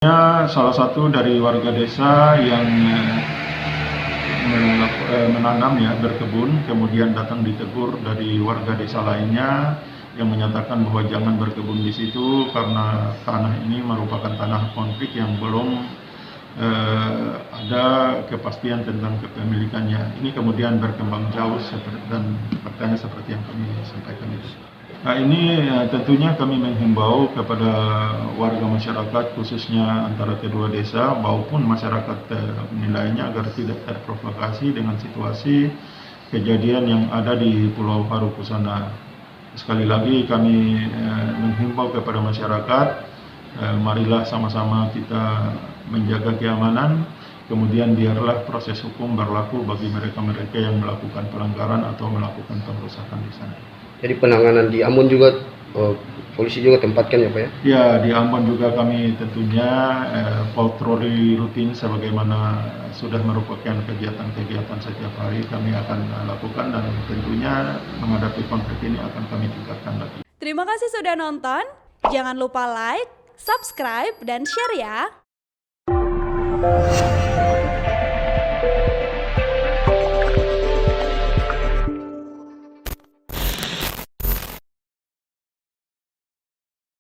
Salah satu dari warga desa yang menanam ya, berkebun, kemudian datang ditegur dari warga desa lainnya yang menyatakan bahwa jangan berkebun di situ karena tanah ini merupakan tanah konflik yang belum ada kepastian tentang kepemilikannya. Ini kemudian berkembang jauh dan faktanya seperti yang kami sampaikan itu. Nah ini tentunya kami menghimbau kepada warga masyarakat khususnya antara kedua desa maupun masyarakat lainnya agar tidak terprovokasi dengan situasi kejadian yang ada di Pulau Harukusana. Sekali lagi kami menghimbau kepada masyarakat, marilah sama-sama kita menjaga keamanan, kemudian biarlah proses hukum berlaku bagi mereka-mereka yang melakukan pelanggaran atau melakukan pengerusakan di sana. Jadi penanganan di Ambon juga polisi juga tempatkan ya Pak ya? Ya, di Ambon juga kami tentunya patroli rutin sebagaimana sudah merupakan kegiatan-kegiatan setiap hari kami akan lakukan dan tentunya menghadapi konflik ini akan kami tingkatkan lagi. Terima kasih sudah nonton, jangan lupa like, subscribe, dan share ya!